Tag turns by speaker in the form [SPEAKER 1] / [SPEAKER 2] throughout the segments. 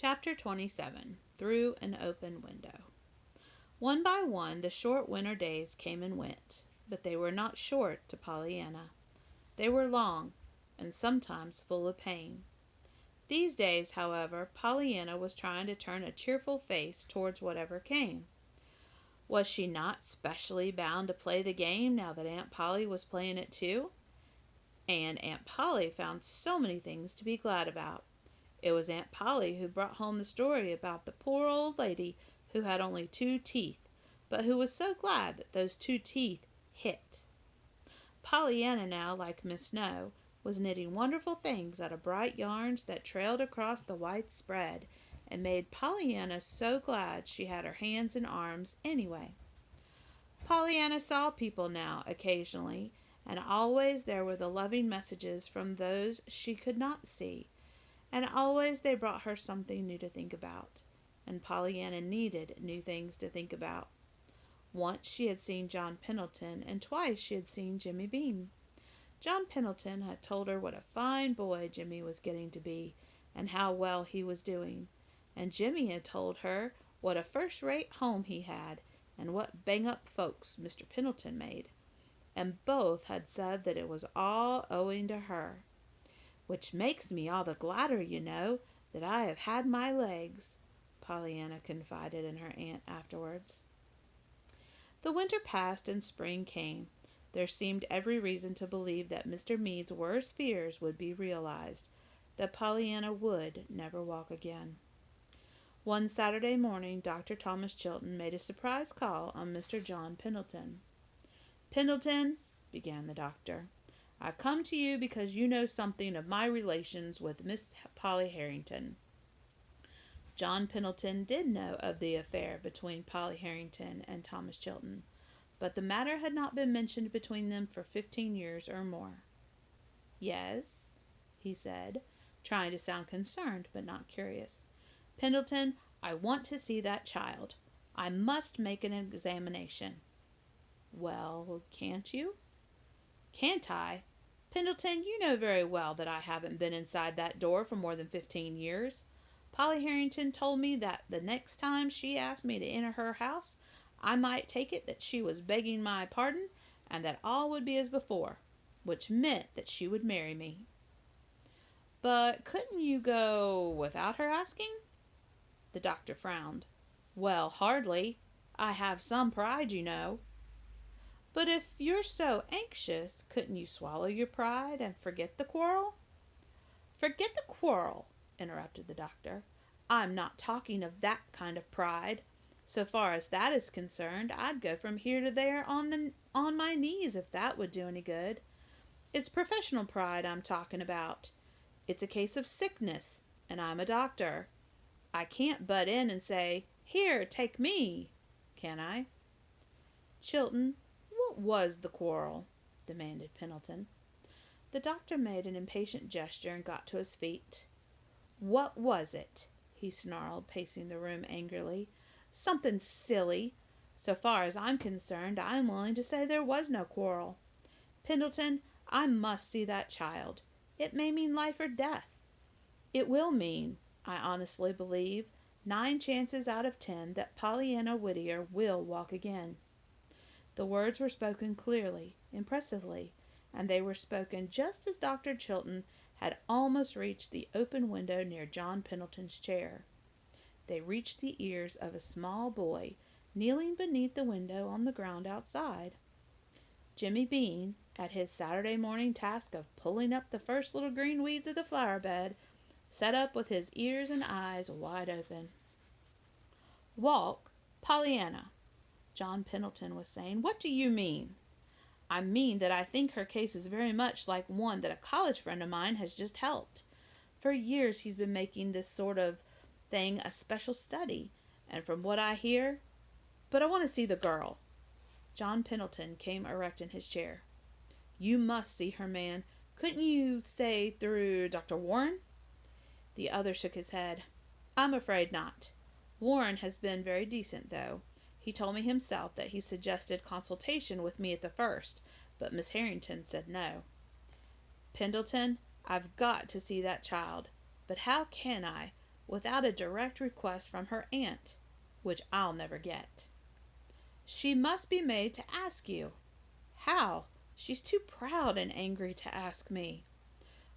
[SPEAKER 1] Chapter 27. Through an Open Window. One by one the short winter days came and went, but they were not short to Pollyanna. They were long, and sometimes full of pain. These days, however, Pollyanna was trying to turn a cheerful face towards whatever came. Was she not specially bound to play the game now that Aunt Polly was playing it too? And Aunt Polly found so many things to be glad about. It was Aunt Polly who brought home the story about the poor old lady who had only 2 teeth, but who was so glad that those 2 teeth hit. Pollyanna now, like Miss Snow, was knitting wonderful things out of bright yarns that trailed across the white spread and made Pollyanna so glad she had her hands and arms anyway. Pollyanna saw people now occasionally, and always there were the loving messages from those she could not see, and always they brought her something new to think about, and Pollyanna needed new things to think about. Once she had seen John Pendleton, and twice she had seen Jimmy Bean. John Pendleton had told her what a fine boy Jimmy was getting to be, and how well he was doing, and Jimmy had told her what a first-rate home he had, and what bang-up folks Mr. Pendleton made, and both had said that it was all owing to her. "Which makes me all the gladder, you know, that I have had my legs," Pollyanna confided in her aunt afterwards. The winter passed and spring came. There seemed every reason to believe that Mr. Meade's worst fears would be realized, that Pollyanna would never walk again. One Saturday morning, Dr. Thomas Chilton made a surprise call on Mr. John Pendleton. "Pendleton," began the doctor, "I come to you because you know something of my relations with Miss Polly Harrington." John Pendleton did know of the affair between Polly Harrington and Thomas Chilton, but the matter had not been mentioned between them for 15 years or more. "Yes," he said, trying to sound concerned but not curious. "Pendleton, I want to see that child. I must make an examination." "Well, can't you?" "Can't I? Pendleton, you know very well that I haven't been inside that door for more than 15 years. Polly Harrington told me that the next time she asked me to enter her house, I might take it that she was begging my pardon, and that all would be as before, which meant that she would marry me." "But couldn't you go without her asking?" The doctor frowned. "Well, hardly. I have some pride, you know." "But if you're so anxious, couldn't you swallow your pride and forget the quarrel?" "Forget the quarrel," interrupted the doctor. "I'm not talking of that kind of pride. So far as that is concerned, I'd go from here to there on my knees if that would do any good. It's professional pride I'm talking about. It's a case of sickness, and I'm a doctor. I can't butt in and say, 'Here, take me,' can I?" "Chilton, what was the quarrel?" demanded Pendleton. The doctor made an impatient gesture and got to his feet. "What was it?" he snarled, pacing the room angrily. "Something silly. So far as I'm concerned, I'm willing to say there was no quarrel. Pendleton, I must see that child. It may mean life or death. It will mean, I honestly believe, 9 chances out of 10 that Pollyanna Whittier will walk again." The words were spoken clearly, impressively, and they were spoken just as Dr. Chilton had almost reached the open window near John Pendleton's chair. They reached the ears of a small boy kneeling beneath the window on the ground outside. Jimmy Bean, at his Saturday morning task of pulling up the first little green weeds of the flower bed, sat up with his ears and eyes wide open. "Walk? Pollyanna," John Pendleton was saying. "What do you mean?" "I mean that I think her case is very much like one that a college friend of mine has just helped. For years he's been making this sort of thing a special study, and from what I hear... But I want to see the girl." John Pendleton came erect in his chair. "You must see her, man. Couldn't you say through Dr. Warren?" The other shook his head. "I'm afraid not. Warren has been very decent, though. He told me himself that he suggested consultation with me at the first, but Miss Harrington said no." "Pendleton, I've got to see that child. But how can I? without a direct request from her aunt, which I'll never get. She must be made to ask you. How? She's too proud and angry to ask me.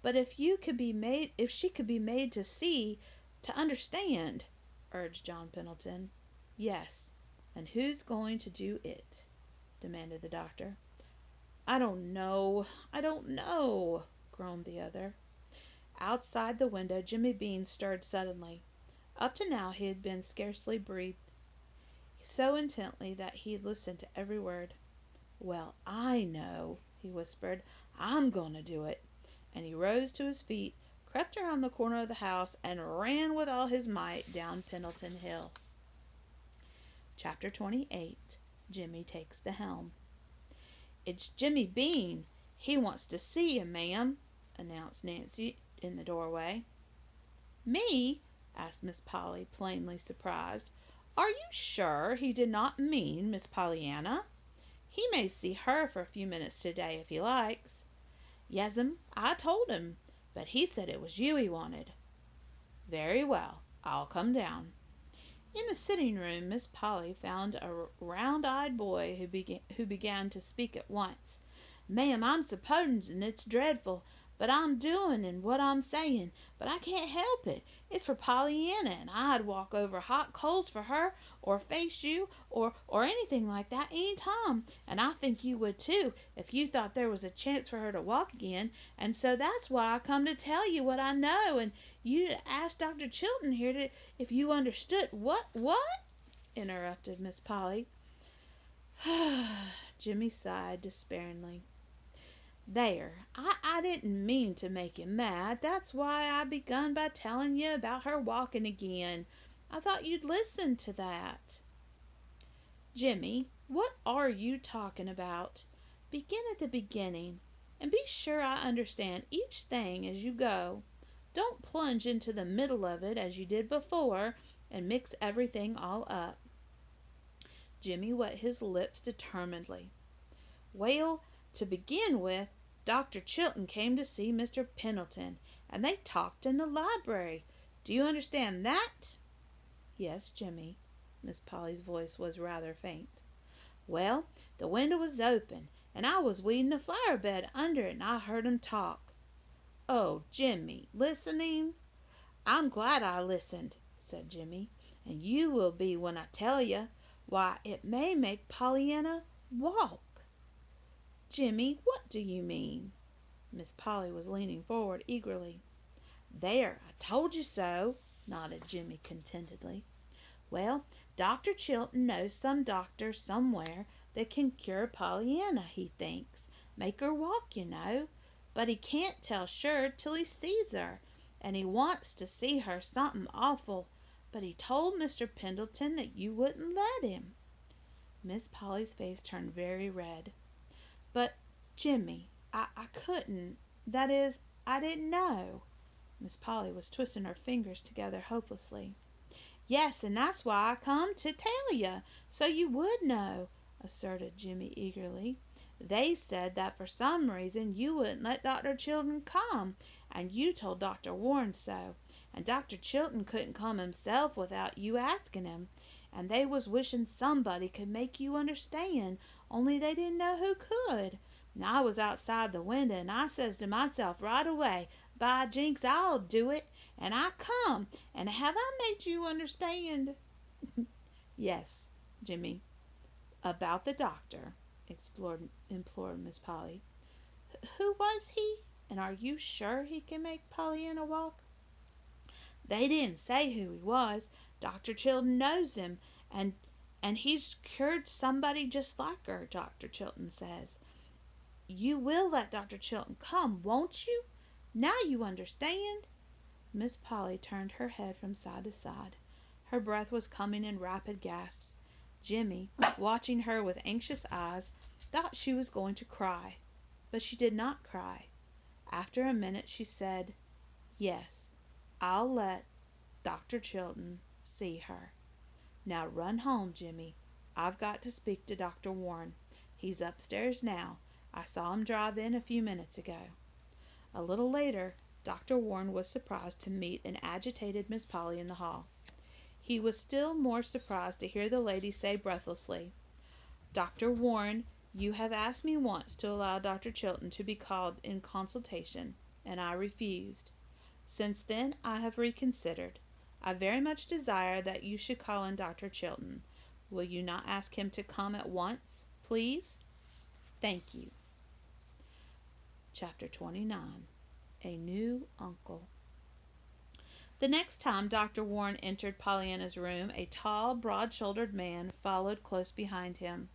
[SPEAKER 1] But if she could be made to see, to understand, urged John Pendleton. Yes, and who's going to do it? Demanded the doctor. I don't know, groaned the other. Outside the window, Jimmy Bean stirred suddenly. Up to now he had been scarcely breathed, so intently that he had listened to every word. Well, I know, he whispered. I'm going to do it. And he rose to his feet, crept around the corner of the house, and ran with all his might down Pendleton Hill. Chapter 28. Jimmy Takes the Helm. It's Jimmy Bean. He wants to see you, ma'am, announced Nancy in the doorway. Me? Asked Miss Polly, plainly surprised. Are you sure he did not mean Miss Pollyanna? He may see her for a few minutes today if he likes. Yes'm, I told him, but he said it was you he wanted. Very well, I'll come down. In the sitting room, Miss Polly found a round-eyed boy who began to speak at once. Ma'am, I'm supposing it's dreadful, but I'm doing and what I'm saying, but I can't help it. It's for Pollyanna, and I'd walk over hot coals for her, or face you, or anything like that any time, and I think you would too, if you thought there was a chance for her to walk again, and so that's why I come to tell you what I know, and you to ask Dr. Chilton here if you understood. What? Interrupted Miss Polly. Jimmy sighed despairingly. There, I didn't mean to make you mad. That's why I begun by telling you about her walking again. I thought you'd listen to that. Jimmy, what are you talking about? Begin at the beginning, and be sure I understand each thing as you go. Don't plunge into the middle of it as you did before and mix everything all up. Jimmy wet his lips determinedly. Well, to begin with, Dr. Chilton came to see Mr. Pendleton, and they talked in the library. Do you understand that? Yes, Jimmy. Miss Polly's voice was rather faint. Well, the window was open, and I was weeding a flower bed under it, and I heard 'em talk. Oh, Jimmy, listening? I'm glad I listened, said Jimmy, and you will be when I tell you. Why, it may make Pollyanna walk. Jimmy, what do you mean? Miss Polly was leaning forward eagerly. There, I told you so, nodded Jimmy contentedly. Well, Dr. Chilton knows some doctor somewhere that can cure Pollyanna, he thinks. Make her walk, you know. But he can't tell sure till he sees her, and he wants to see her something awful. But he told Mr. Pendleton that you wouldn't let him. Miss Polly's face turned very red. But, Jimmy, I couldn't. That is, I didn't know. Miss Polly was twisting her fingers together hopelessly. Yes, and that's why I come to tell you, so you would know, asserted Jimmy eagerly. They said that for some reason you wouldn't let Dr. Chilton come, and you told Dr. Warren so, and Dr. Chilton couldn't come himself without you asking him, and they was wishing somebody could make you understand, only they didn't know who could. And I was outside the window, and I says to myself right away, by jinks, I'll do it, and I come, and have I made you understand? Yes, Jimmy, about the doctor, implored Miss Polly. Who was he, and are you sure he can make Pollyanna walk? They didn't say who he was. Dr. Chilton knows him, and he's cured somebody just like her, Dr. Chilton says. You will let Dr. Chilton come, won't you? Now you understand. Miss Polly turned her head from side to side. Her breath was coming in rapid gasps. Jimmy, watching her with anxious eyes, thought she was going to cry, but she did not cry. After a minute she said, Yes, I'll let Dr. Chilton see her. Now run home, Jimmy. I've got to speak to Dr. Warren. He's upstairs now. I saw him drive in a few minutes ago. A little later, Dr. Warren was surprised to meet an agitated Miss Polly in the hall. He was still more surprised to hear the lady say breathlessly, "Dr. Warren, you have asked me once to allow Dr. Chilton to be called in consultation, and I refused. Since then I have reconsidered. I very much desire that you should call in Dr. Chilton. Will you not ask him to come at once, please? Thank you." Chapter 29. A New Uncle. The next time Dr. Warren entered Pollyanna's room, a tall, broad-shouldered man followed close behind him.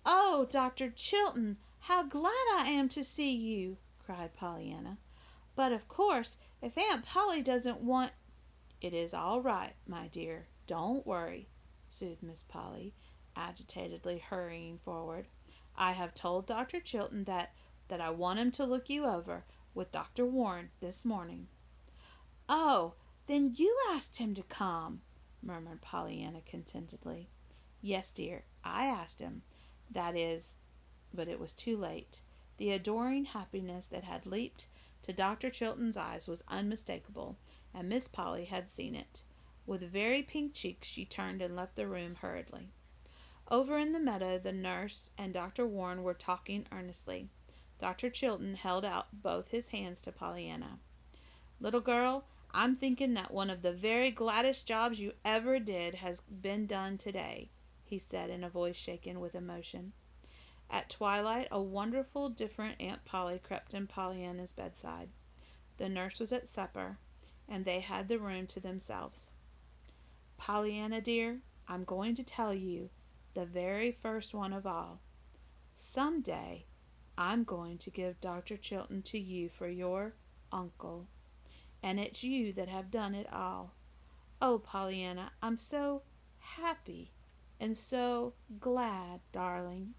[SPEAKER 1] "Oh, Dr. Chilton, how glad I am to see you!" cried Pollyanna. "But of course, if Aunt Polly doesn't want—" "It is all right, my dear. Don't worry," soothed Miss Polly, agitatedly hurrying forward. "I have told Dr. Chilton that I want him to look you over with Dr. Warren this morning." "Oh, then you asked him to come," murmured Pollyanna contentedly. "Yes, dear, I asked him. That is—" But it was too late. The adoring happiness that had leaped to Dr. Chilton's eyes was unmistakable, and Miss Polly had seen it. With very pink cheeks she turned and left the room hurriedly. Over in the meadow the nurse and Dr. Warren were talking earnestly. Dr. Chilton held out both his hands to Pollyanna. "Little girl, I'm thinking that one of the very gladdest jobs you ever did has been done today," he said in a voice shaken with emotion. At twilight a wonderful different Aunt Polly crept in Pollyanna's bedside. The nurse was at supper, and they had the room to themselves. "Pollyanna dear, I'm going to tell you, the very first one of all. Some day I'm going to give Dr. Chilton to you for your uncle. And it's you that have done it all. Oh, Pollyanna, I'm so happy and so glad, darling."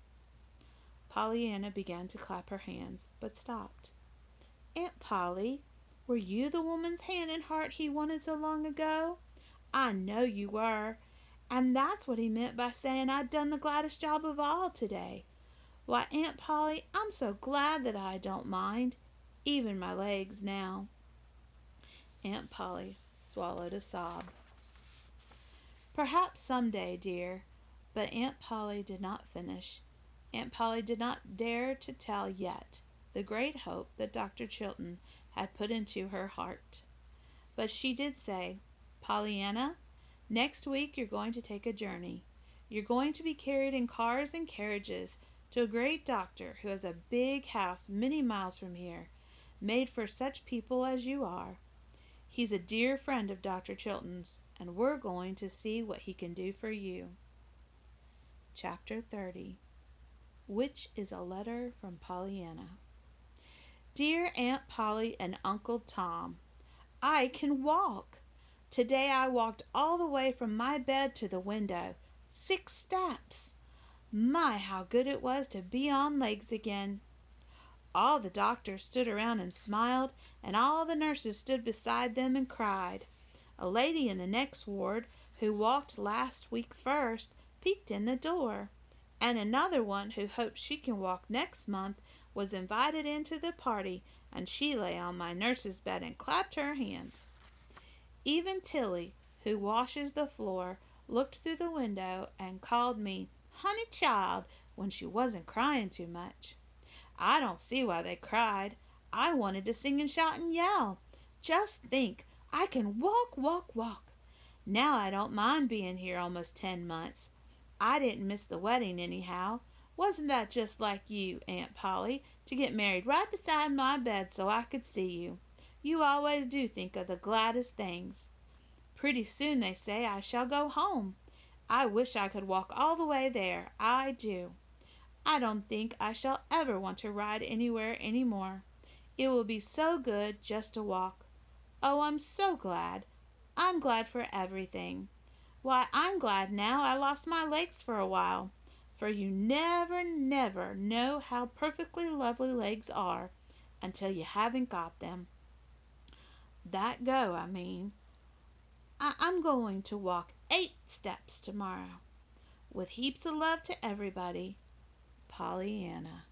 [SPEAKER 1] Pollyanna began to clap her hands, but stopped. "Aunt Polly, were you the woman's hand and heart he wanted so long ago? I know you were. And that's what he meant by saying I'd done the gladdest job of all today. Why, Aunt Polly, I'm so glad that I don't mind, even my legs now." Aunt Polly swallowed a sob. "Perhaps some day, dear." But Aunt Polly did not finish. Aunt Polly did not dare to tell yet the great hope that Dr. Chilton had put into her heart. But she did say, "Pollyanna, next week you're going to take a journey. You're going to be carried in cars and carriages to a great doctor who has a big house many miles from here, made for such people as you are. He's a dear friend of Dr. Chilton's, and we're going to see what he can do for you." Chapter 30. Which is a Letter from Pollyanna. Dear Aunt Polly and Uncle Tom, I can walk. Today I walked all the way from my bed to the window, 6 steps. My, how good it was to be on legs again. All the doctors stood around and smiled, and all the nurses stood beside them and cried. A lady in the next ward, who walked last week first, peeked in the door, and another one who hopes she can walk next month was invited into the party, and she lay on my nurse's bed and clapped her hands. Even Tilly, who washes the floor, looked through the window and called me honey child when she wasn't crying too much. I don't see why they cried. I wanted to sing and shout and yell. Just think, I can walk, walk, walk. Now I don't mind being here almost 10 months. I didn't miss the wedding anyhow. Wasn't that just like you, Aunt Polly, to get married right beside my bed so I could see you? You always do think of the gladdest things. Pretty soon, they say, I shall go home. I wish I could walk all the way there. I do. I don't think I shall ever want to ride anywhere any more. It will be so good just to walk. Oh, I'm so glad. I'm glad for everything. Why, I'm glad now I lost my legs for a while, for you never, never know how perfectly lovely legs are until you haven't got them. That go, I mean. I'm going to walk 8 steps tomorrow. With heaps of love to everybody, Pollyanna.